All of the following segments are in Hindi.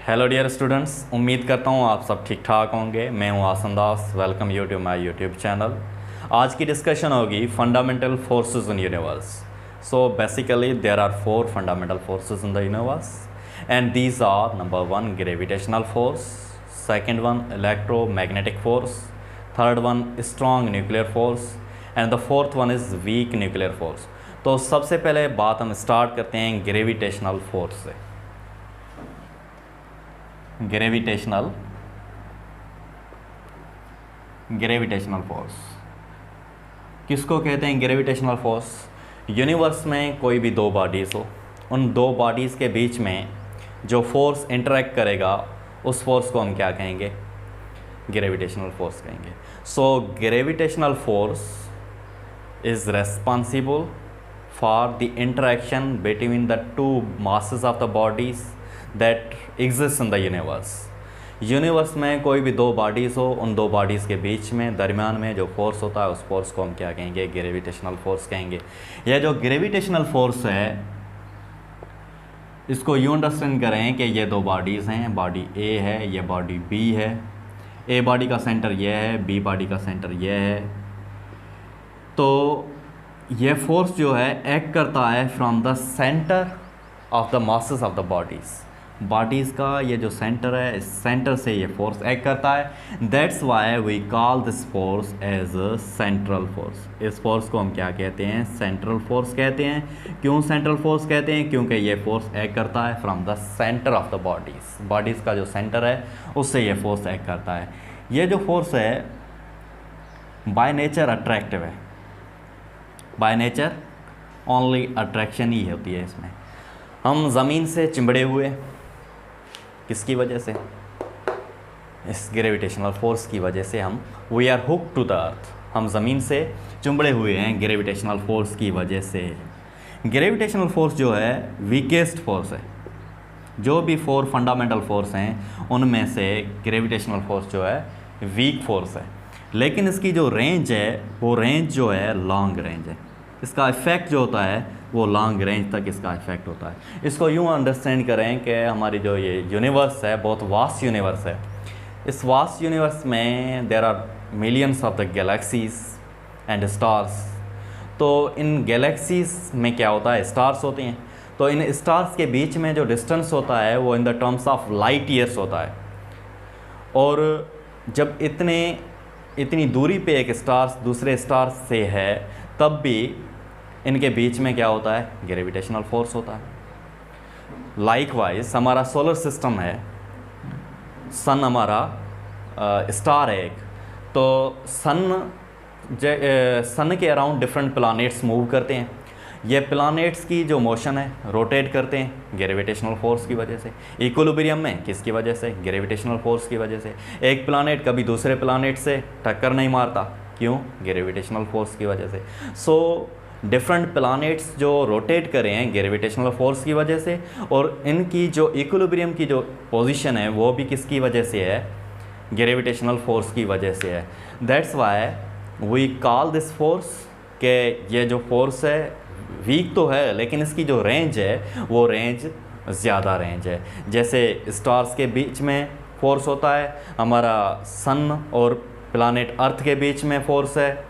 हेलो डियर स्टूडेंट्स, उम्मीद करता हूँ आप सब ठीक ठाक होंगे। मैं हूँ Asan Das. Welcome you to my YouTube channel. आज की डिस्कशन होगी fundamental forces in universe. So basically there are 4 fundamental forces in the universe and these are number 1 gravitational force, second one electromagnetic force, third one strong nuclear force and the fourth one is weak nuclear force. तो सबसे पहले बात हम स्टार्ट करते हैं ग्रेविटेशनल फोर्स से। ग्रेविटेशनल फोर्स किसको कहते हैं? ग्रेविटेशनल फोर्स, यूनिवर्स में कोई भी दो बॉडीज़ हो, उन दो बॉडीज़ के बीच में जो फोर्स इंटरेक्ट करेगा उस फोर्स को हम क्या कहेंगे? ग्रेविटेशनल फोर्स कहेंगे। So gravitational force is responsible for the interaction between the two masses of the bodies that exist in the universe में कोई भी दो बॉडीज़ हो, उन दो बॉडीज़ के बीच में दरमियान में जो फोर्स होता है उस फोर्स को हम क्या कहेंगे? ग्रेविटेशनल फोर्स कहेंगे। यह जो ग्रेविटेशनल फोर्स है इसको यूँ अंडरस्टैंड करें कि ये दो बॉडीज़ हैं, बॉडी ए है, ये बॉडी बी है। ए बॉडी का सेंटर ये है, बी बॉडी का सेंटर ये है। तो ये फोर्स जो है एक्ट करता है from the centre of the masses of the bodies का ये जो सेंटर है, इस सेंटर से ये फोर्स एक्ट करता है। That's why we call this force as a central force. इस फोर्स को हम क्या कहते हैं? सेंट्रल फोर्स कहते हैं। क्यों सेंट्रल फोर्स कहते हैं? क्योंकि ये फोर्स एक्ट करता है from the centre of the bodies का जो सेंटर है उससे ये फोर्स एक्ट करता है। ये जो फोर्स है बाय नेचर अट्रैक्टिव है, बाय नेचर ओनली अट्रैक्शन ही होती है इसमें। हम ज़मीन से चिंबड़े हुए किसकी वजह से? इस ग्रेविटेशनल फोर्स की वजह से हम we are hook to the earth. हम ज़मीन से चिंबड़े हुए हैं ग्रेविटेशनल फोर्स की वजह से। ग्रेविटेशनल फोर्स जो है वीकेस्ट फोर्स है। जो भी 4 फंडामेंटल फोर्स हैं उनमें से ग्रेविटेशनल फोर्स जो है वीक फोर्स है, लेकिन इसकी जो रेंज है वो रेंज जो है लॉन्ग रेंज है। इसका इफ़ेक्ट जो होता है वो लॉन्ग रेंज तक इसका इफ़ेक्ट होता है। इसको यूँ अंडरस्टैंड करें कि हमारी जो ये यूनिवर्स है बहुत वास्ट यूनिवर्स है। इस वास्ट यूनिवर्स में there are millions of the galaxies and stars. तो इन गैलेक्सीज में क्या होता है? स्टार्स होते हैं। तो इन स्टार्स के बीच में जो डिस्टेंस होता है वो in the terms of light years होता है। और जब इतनी दूरी पे एक स्टार दूसरे स्टार से है तब भी इनके बीच में क्या होता है? ग्रेविटेशनल फोर्स होता है। लाइकवाइज हमारा सोलर सिस्टम है, सन हमारा स्टार है एक। तो सन के अराउंड डिफरेंट प्लैनेट्स मूव करते हैं। ये प्लैनेट्स की जो मोशन है रोटेट करते हैं ग्रेविटेशनल फोर्स की वजह से। इक्विलिब्रियम में किसकी वजह से? ग्रेविटेशनल फोर्स की वजह से। एक प्लैनेट कभी दूसरे प्लैनेट से टक्कर नहीं मारता, क्यों? ग्रेविटेशनल फोर्स की वजह से। सो डिफरेंट प्लैनेट्स जो रोटेट कर रहे हैं ग्रेविटेशनल फोर्स की वजह से, और इनकी जो इक्विलिब्रियम की जो पोजीशन है वो भी किसकी वजह से है? ग्रेविटेशनल फोर्स की वजह से है। That's why we call this force के ये जो फोर्स है वीक तो है लेकिन इसकी जो रेंज है वो रेंज ज़्यादा रेंज है। जैसे स्टार्स के बीच में फोर्स होता है, हमारा सन और प्लैनेट अर्थ के बीच में फोर्स है।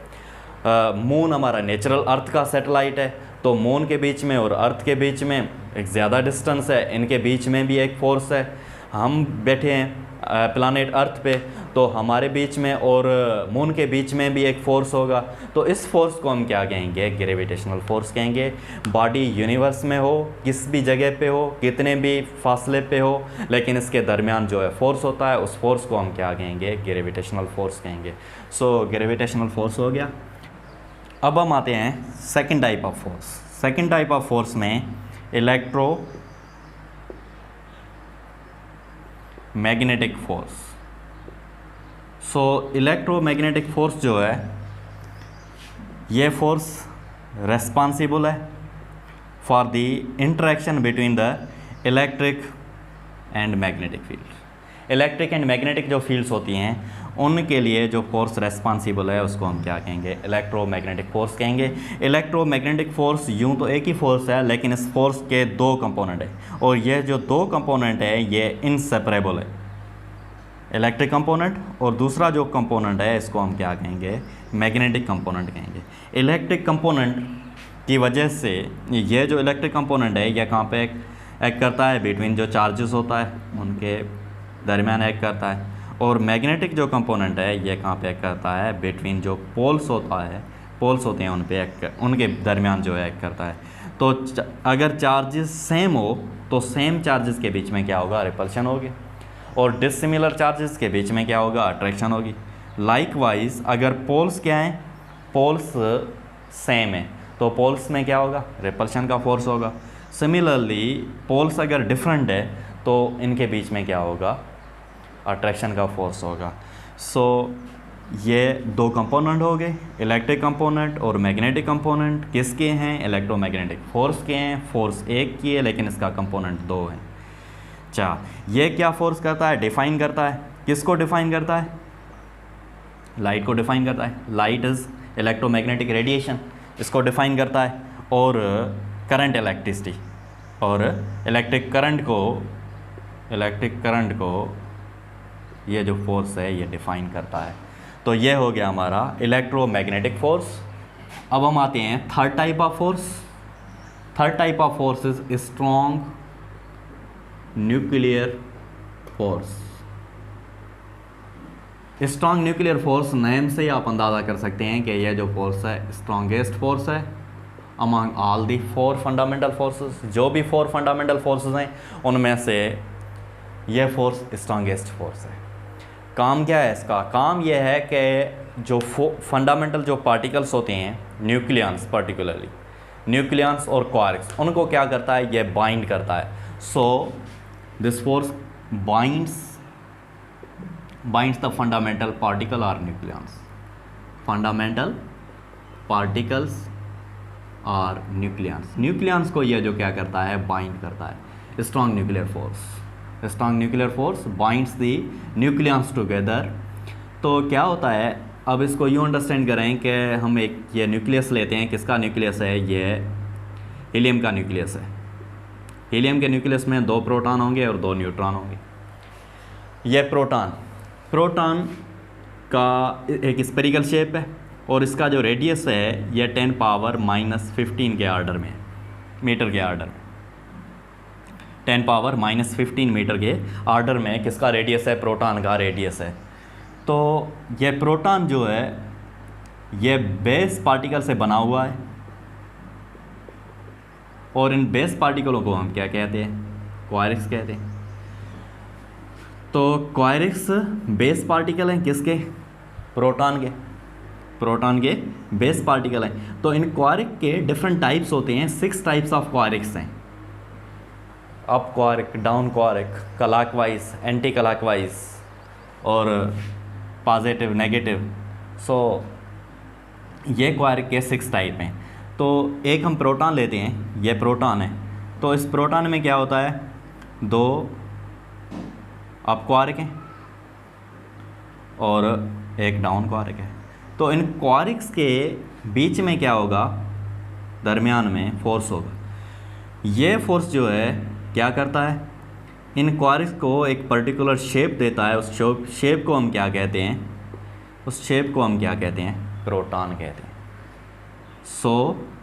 मून हमारा नेचुरल अर्थ का सैटेलाइट है, तो मून के बीच में और अर्थ के बीच में एक ज़्यादा डिस्टेंस है, इनके बीच में भी एक फ़ोर्स है। हम बैठे हैं प्लैनेट अर्थ पे, तो हमारे बीच में और मून के बीच में भी एक फ़ोर्स होगा। तो इस फोर्स को हम क्या कहेंगे? ग्रेविटेशनल फोर्स कहेंगे। बॉडी यूनिवर्स में हो, किस भी जगह पे हो, कितने भी फासले पे हो, लेकिन इसके दरमियान जो है फोर्स होता है उस फोर्स को हम क्या कहेंगे? ग्रेविटेशनल फोर्स कहेंगे। सो ग्रेविटेशनल फोर्स हो गया। अब हम आते हैं second type of force. Second type of force में इलेक्ट्रोमैग्नेटिक फोर्स। सो इलेक्ट्रोमैग्नेटिक फोर्स जो है ये फोर्स रेस्पॉन्सिबल है for the interaction between the electric and magnetic field. Electric and magnetic जो फील्ड्स होती हैं उनके लिए जो फोर्स रेस्पॉन्सिबल है उसको हम क्या कहेंगे, इलेक्ट्रोमैग्नेटिक फोर्स कहेंगे। इलेक्ट्रोमैग्नेटिक फोर्स यूँ तो एक ही फोर्स है, लेकिन इस फोर्स के दो कंपोनेंट है, और ये जो दो कंपोनेंट है ये इनसेपरेबल है, इलेक्ट्रिक कंपोनेंट, और दूसरा जो कंपोनेंट है इसको हम क्या कहेंगे, मैग्नेटिक कंपोनेंट कहेंगे। इलेक्ट्रिक कंपोनेंट की वजह से ये जो इलेक्ट्रिक कंपोनेंट है ये कहाँ पे एक्ट करता है, बिटवीन जो चार्जेस होता है उनके दरमियान एक्ट करता है, और मैग्नेटिक जो कंपोनेंट है ये कहाँ पे एक्ट करता है, बिटवीन जो पोल्स होता है, पोल्स होते हैं उन पे उनके दरमियान जो है एक्ट करता है। तो अगर चार्जेस सेम हो तो सेम चार्जेस के बीच में क्या होगा, रिपल्शन होगी, और डिसिमिलर चार्जेस के बीच में क्या होगा, अट्रैक्शन होगी। लाइकवाइज अगर पोल्स क्या हैं, पोल्स सेम है तो पोल्स में क्या होगा, रिपल्शन का फोर्स होगा। सिमिलरली पोल्स अगर डिफरेंट है तो इनके बीच में क्या होगा, अट्रैक्शन का फोर्स होगा। सो ये दो कंपोनेंट हो गए, इलेक्ट्रिक कंपोनेंट और मैग्नेटिक कंपोनेंट। किसके हैं, इलेक्ट्रोमैग्नेटिक फोर्स के हैं। फोर्स एक की है लेकिन इसका कंपोनेंट दो है। अच्छा, ये क्या फोर्स करता है, डिफाइन करता है, किसको डिफाइन करता है, लाइट को डिफाइन करता है। लाइट इज़ इलेक्ट्रोमैग्नेटिक रेडिएशन, इसको डिफाइन करता है। और करंट इलेक्ट्रिसिटी, और इलेक्ट्रिक करंट को ये जो फोर्स है ये डिफाइन करता है। तो ये हो गया हमारा इलेक्ट्रोमैग्नेटिक फोर्स। अब हम आते हैं third type of force. Third type of force is strong nuclear force. Strong nuclear force name से ही आप अंदाज़ा कर सकते हैं कि यह जो फोर्स है स्ट्रॉन्गेस्ट फोर्स है among all the four fundamental forces. जो भी फोर फंडामेंटल फोर्सेस हैं उनमें से यह फोर्स स्ट्रॉन्गेस्ट फोर्स है। काम क्या है इसका, काम यह है कि जो फंडामेंटल जो पार्टिकल्स होते हैं, न्यूक्लियंस, पर्टिकुलरली न्यूक्लियंस और क्वार्क्स, उनको क्या करता है, ये बाइंड करता है। So this force binds the fundamental particle or nucleons. Fundamental particles or nucleons. Nucleons को ये जो क्या करता है, बाइंड करता है। Strong nuclear force, strong nuclear force binds the nucleons together. तो क्या होता है, अब इसको यूँ अंडरस्टैंड करें कि हम एक ये न्यूक्लियस लेते हैं। किसका न्यूक्लियस है, ये हीलियम का न्यूक्लियस है। हीलियम के न्यूक्लियस में दो प्रोटॉन होंगे और दो न्यूट्रॉन होंगे। ये प्रोटॉन का एक स्पेरिकल शेप है और इसका जो रेडियस है ये 10⁻⁻15 के आर्डर में, मीटर के आर्डर में, 10⁻⁻15 मीटर के आर्डर में किसका रेडियस है, प्रोटॉन का रेडियस है। तो ये प्रोटॉन जो है ये बेस पार्टिकल से बना हुआ है, और इन बेस पार्टिकलों को हम क्या कहते हैं, क्वारिक्स कहते हैं। तो क्वारिक्स बेस पार्टिकल हैं किसके, प्रोटॉन के बेस पार्टिकल हैं। तो इन क्वारिक के डिफरेंट टाइप्स होते हैं, 6 टाइप्स ऑफ क्वारिक्स हैं। Up quark, down quark, clockwise, anticlockwise और पॉजिटिव, नेगेटिव। सो ये क्वारिक के 6 टाइप हैं। तो एक हम प्रोटॉन लेते हैं, ये प्रोटॉन है। तो इस प्रोटॉन में क्या होता है, दो अप क्वारिक हैं और एक डाउन क्वारिक है। तो इन क्वारिक्स के बीच में क्या होगा, दरमियान में फोर्स होगा। ये फोर्स जो है क्या करता है, इन क्वारिक्स को एक पर्टिकुलर शेप देता है। उस शेप को हम क्या कहते हैं, प्रोटॉन कहते हैं। सो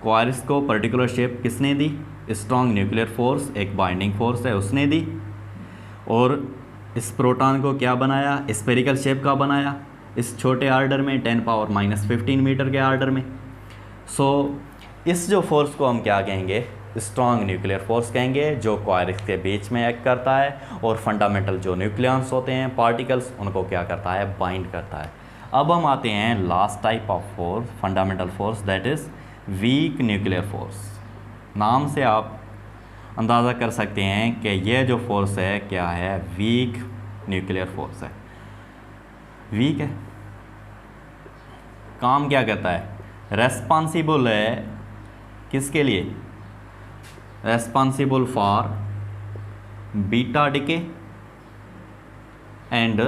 क्वारिक्स को पर्टिकुलर शेप किसने दी, स्ट्रॉन्ग न्यूक्लियर फोर्स, एक बाइंडिंग फोर्स है उसने दी। और इस प्रोटॉन को क्या बनाया, स्फेरिकल शेप का बनाया, इस छोटे आर्डर में 10⁻⁻15 मीटर के आर्डर में। सो इस जो फोर्स को हम क्या कहेंगे, स्ट्रॉन्ग न्यूक्लियर फोर्स कहेंगे, जो क्वारिक्स के बीच में एक्ट करता है और फंडामेंटल जो न्यूक्लियंस होते हैं, पार्टिकल्स, उनको क्या करता है, बाइंड करता है। अब हम आते हैं last type of force, fundamental force, that is weak nuclear force. नाम से आप अंदाज़ा कर सकते हैं कि यह जो फोर्स है क्या है, वीक न्यूक्लियर फोर्स है। वीक है, काम क्या करता है, रेस्पॉन्सिबल है किसके लिए, responsible for beta decay and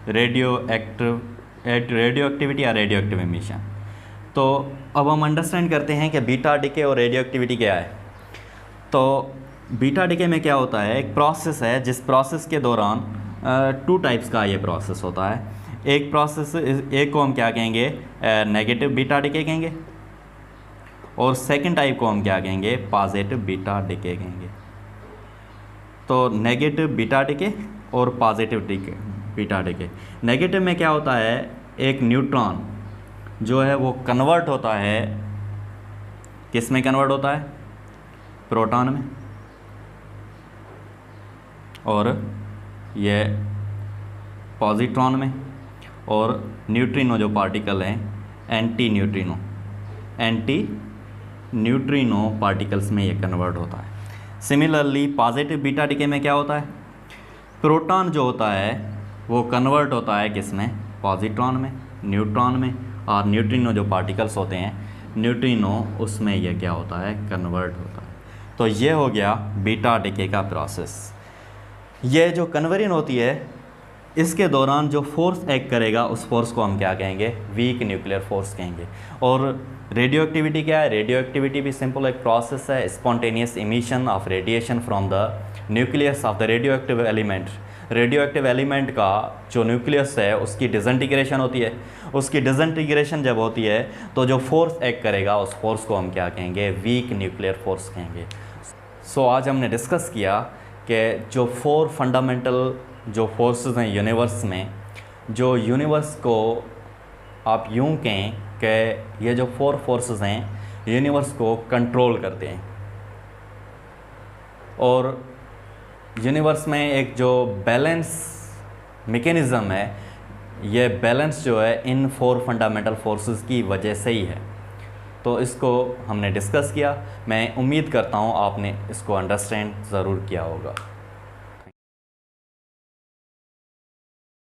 radio activity या रेडियो एक्टिव एमिशन। तो अब हम अंडरस्टैंड करते हैं कि बीटा डिके और रेडियो एक्टिविटी क्या है। तो बीटा डिके में क्या होता है, एक प्रोसेस है जिस प्रोसेस के दौरान टू टाइप्स का ये प्रोसेस होता है। एक प्रोसेस, एक को हम क्या कहेंगे, नेगेटिव बीटा डिके कहेंगे, और सेकंड टाइप को हम क्या कहेंगे, पॉजिटिव बीटा डिके कहेंगे। तो नेगेटिव बीटा डिके और पॉजिटिव बीटा डिके। नेगेटिव में क्या होता है, एक न्यूट्रॉन जो है वो कन्वर्ट होता है, किस में कन्वर्ट होता है, प्रोटॉन में, और ये पॉजिट्रॉन में, और न्यूट्रिनो जो पार्टिकल हैं एंटी न्यूट्रिनो पार्टिकल्स में ये कन्वर्ट होता है। सिमिलरली पॉजिटिव बीटा डिके में क्या होता है, प्रोटॉन जो होता है वो कन्वर्ट होता है किस में, पॉजिट्रॉन में, न्यूट्रॉन में, और न्यूट्रिनो जो पार्टिकल्स होते हैं न्यूट्रिनो, उसमें ये क्या होता है, कन्वर्ट होता है। तो ये हो गया बीटा डिके का प्रोसेस। ये जो कन्वर्जन होती है इसके दौरान जो फोर्स एक्ट करेगा उस फोर्स को हम क्या कहेंगे, वीक न्यूक्लियर फोर्स कहेंगे। और रेडियो एक्टिविटी क्या है, रेडियो एक्टिविटी भी सिंपल एक प्रोसेस है, spontaneous emission of radiation from the nucleus of the radio active element. Radio active element का जो न्यूक्लियस है उसकी डिसइंटीग्रेशन होती है। उसकी डिसइंटीग्रेशन जब होती है तो जो फोर्स एक्ट करेगा उस फोर्स को हम क्या कहेंगे, वीक न्यूक्लियर फोर्स कहेंगे। सो आज हमने डिस्कस किया कि जो 4 फंडामेंटल जो फोर्सेस हैं यूनिवर्स में, जो यूनिवर्स को आप यूं कहें कि ये जो 4 फोर्सेस हैं यूनिवर्स को कंट्रोल करते हैं। और यूनिवर्स में एक जो बैलेंस मैकेनिज़्म है, ये बैलेंस जो है इन 4 फंडामेंटल फोर्सेस की वजह से ही है। तो इसको हमने डिस्कस किया। मैं उम्मीद करता हूँ आपने इसको अंडरस्टैंड ज़रूर किया होगा।